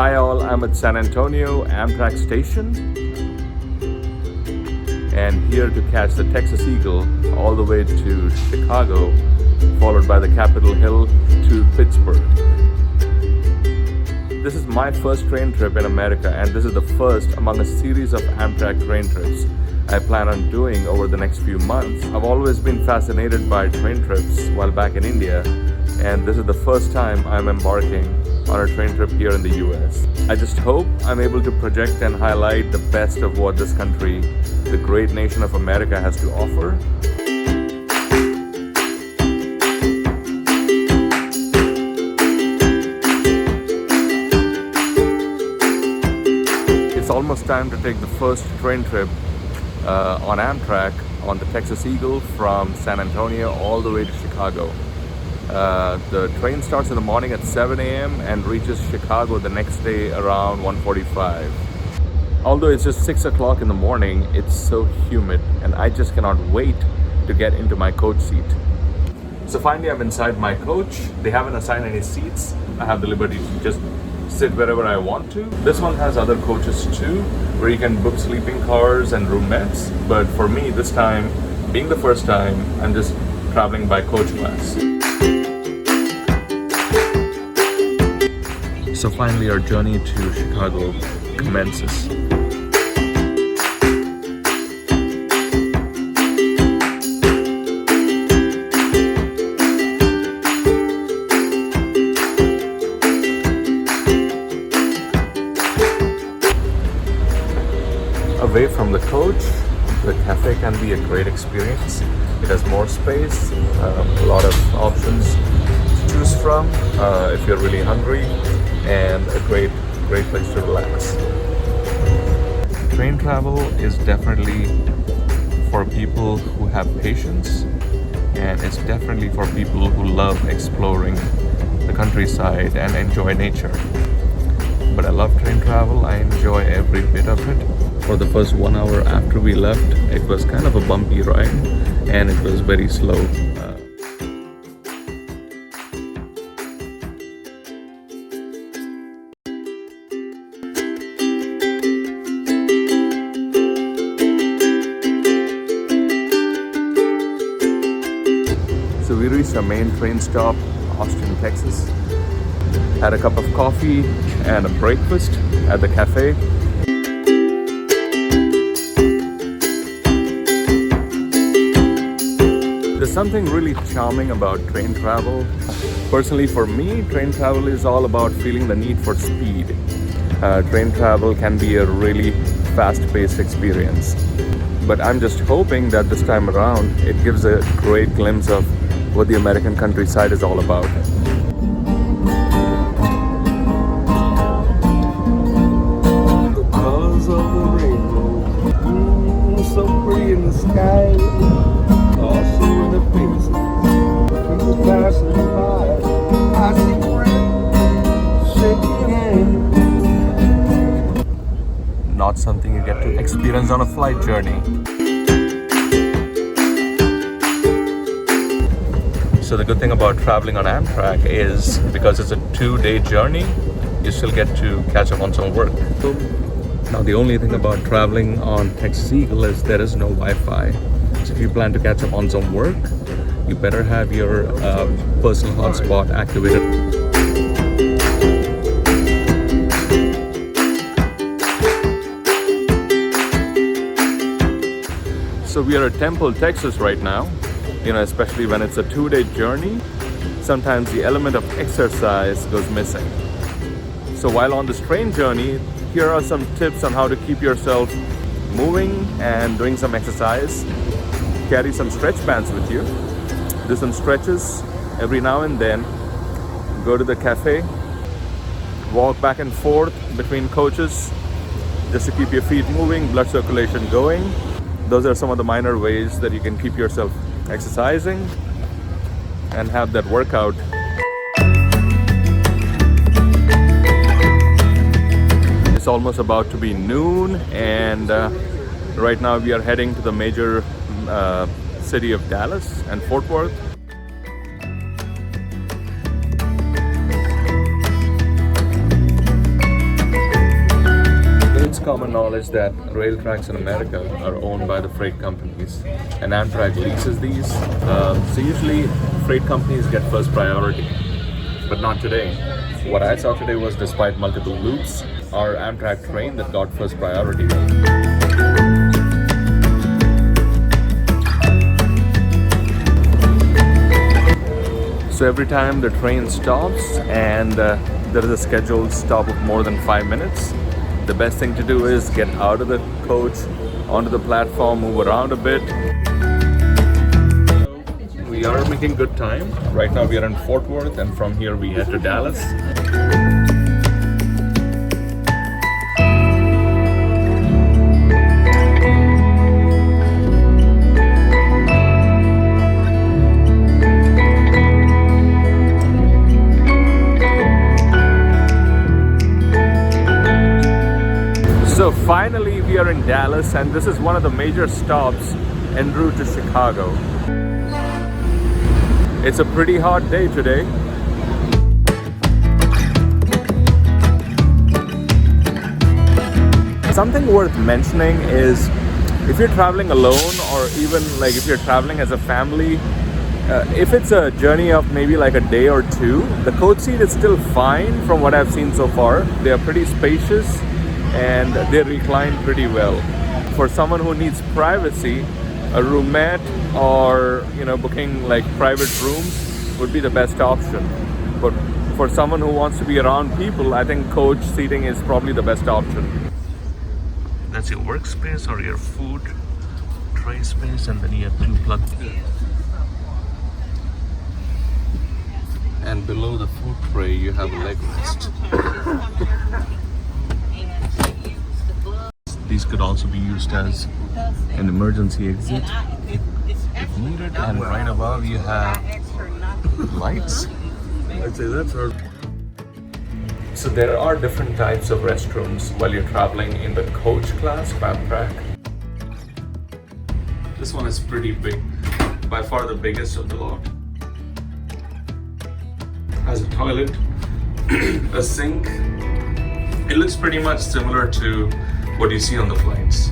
Hi all, I'm at San Antonio Amtrak station and here to catch the Texas Eagle all the way to Chicago, followed by the Capitol Hill to Pittsburgh. This is my first train trip in America, and this is the first among a series of Amtrak train trips I plan on doing over the next few months. I've always been fascinated by train trips while back in India, and this is the first time I'm embarking on a train trip here in the US. I just hope I'm able to project and highlight the best of what this country, the great nation of America, has to offer. It's almost time to take the first train trip on Amtrak on the Texas Eagle from San Antonio all the way to Chicago. The train starts in the morning at 7 a.m. and reaches Chicago the next day around 1:45. Although it's just 6 o'clock in the morning, it's so humid and I just cannot wait to get into my coach seat. So finally I'm inside my coach. They haven't assigned any seats. I have the liberty to just sit wherever I want to. This one has other coaches too, where you can book sleeping cars and roomettes. But for me this time, being the first time, I'm just traveling by coach class. So finally our journey to Chicago commences. Away from the coach, the cafe can be a great experience. It has more space, a lot of options to choose from if you're really hungry, and a great place to relax. Train travel is definitely for people who have patience, and it's definitely for people who love exploring the countryside and enjoy nature. But I love train travel. I enjoy every bit of it. For the first 1 hour after we left, it was kind of a bumpy ride and it was very slow. So we reached our main train stop, Austin, Texas. Had a cup of coffee and a breakfast at the cafe. There's something really charming about train travel. Personally for me, train travel is all about feeling the need for speed. Train travel can be a really fast-paced experience. But I'm just hoping that this time around, it gives a great glimpse of what the American countryside is all about. The colors of the rainbow, so pretty in the sky. Also in the faces, people passing by. I see friends shaking hands. Not something you get to experience on a flight journey. So the good thing about traveling on Amtrak is because it's a 2-day journey, you still get to catch up on some work. Now the only thing about traveling on Texas Eagle is there is no Wi-Fi. So if you plan to catch up on some work, you better have your personal hotspot activated. So we are at Temple, Texas right now. You know, especially when it's a 2-day journey, sometimes the element of exercise goes missing. So while on this train journey, here are some tips on how to keep yourself moving and doing some exercise. Carry some stretch bands with you. Do some stretches every now and then. Go to the cafe. Walk back and forth between coaches just to keep your feet moving, blood circulation going. Those are some of the minor ways that you can keep yourself exercising and have that workout. It's almost about to be noon, and right now we are heading to the major city of Dallas and Fort Worth. common knowledge that rail tracks in America are owned by the freight companies, and Amtrak leases these. So usually freight companies get first priority, but not today. What I saw today was, despite multiple loops, our Amtrak train that got first priority. So every time the train stops and there is a scheduled stop of more than 5 minutes, the best thing to do is get out of the coach, onto the platform, move around a bit. We are making good time. Right now we are in Fort Worth, and from here we head to Dallas. So finally we are in Dallas, and this is one of the major stops en route to Chicago. It's a pretty hot day today. Something worth mentioning is, if you're traveling alone, or even like if you're traveling as a family, if it's a journey of maybe like a day or two, the coach seat is still fine from what I've seen so far. They are pretty spacious and they recline pretty well. For someone who needs privacy, a roomette or booking like private rooms would be the best option. But for someone who wants to be around people, I think coach seating is probably the best option. That's your workspace or your food tray space, and then you have 2 plugs. And below the food tray you have a leg rest. These could also be used as an emergency exit if needed. And right above you have lights. I'd say that's our... So there are different types of restrooms while you're traveling in the coach class of Amtrak. This one is pretty big, by far the biggest of the lot. Has a toilet, a sink. It looks pretty much similar to what you see on the flights.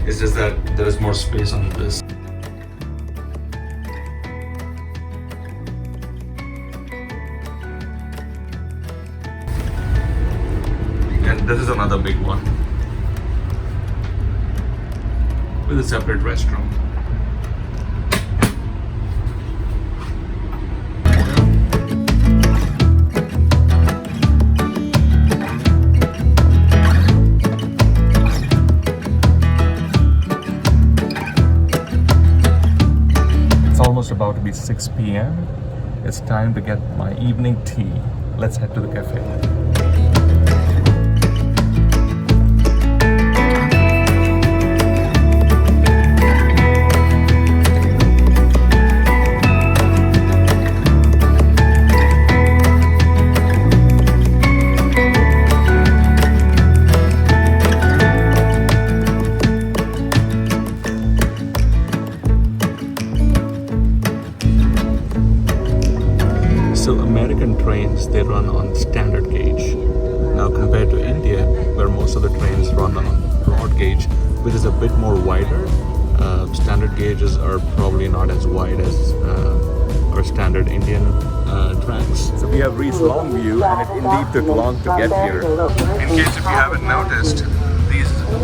It's just that there is more space on this. And this is another big one with a separate restroom. About to be 6 p.m. It's time to get my evening tea. Let's head to the cafe. American trains, they run on standard gauge. Now compared to India, where most of the trains run on broad gauge, which is a bit more wider, standard gauges are probably not as wide as our standard Indian tracks. So we have reached Longview, and it indeed took long to get here. In case if you haven't noticed,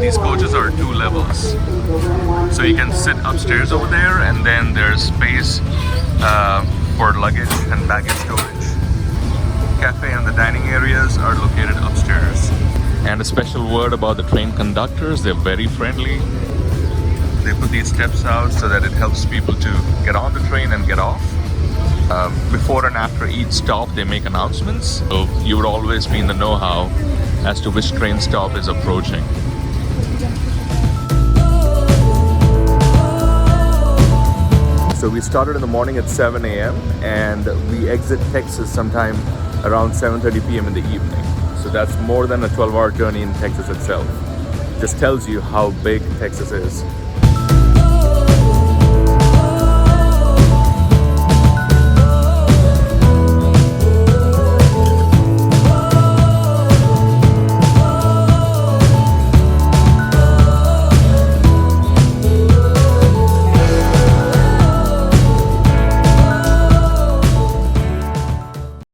these coaches are 2 levels. So you can sit upstairs over there, and then there's space for luggage and baggage storage. Cafe and the dining areas are located upstairs. And a special word about the train conductors, they're very friendly. They put these steps out so that it helps people to get on the train and get off. Before and after each stop they make announcements, so you would always be in the know-how as to which train stop is approaching. So we started in the morning at 7 a.m. and we exit Texas sometime around 7:30 p.m. in the evening. So that's more than a 12-hour journey in Texas itself. Just tells you how big Texas is.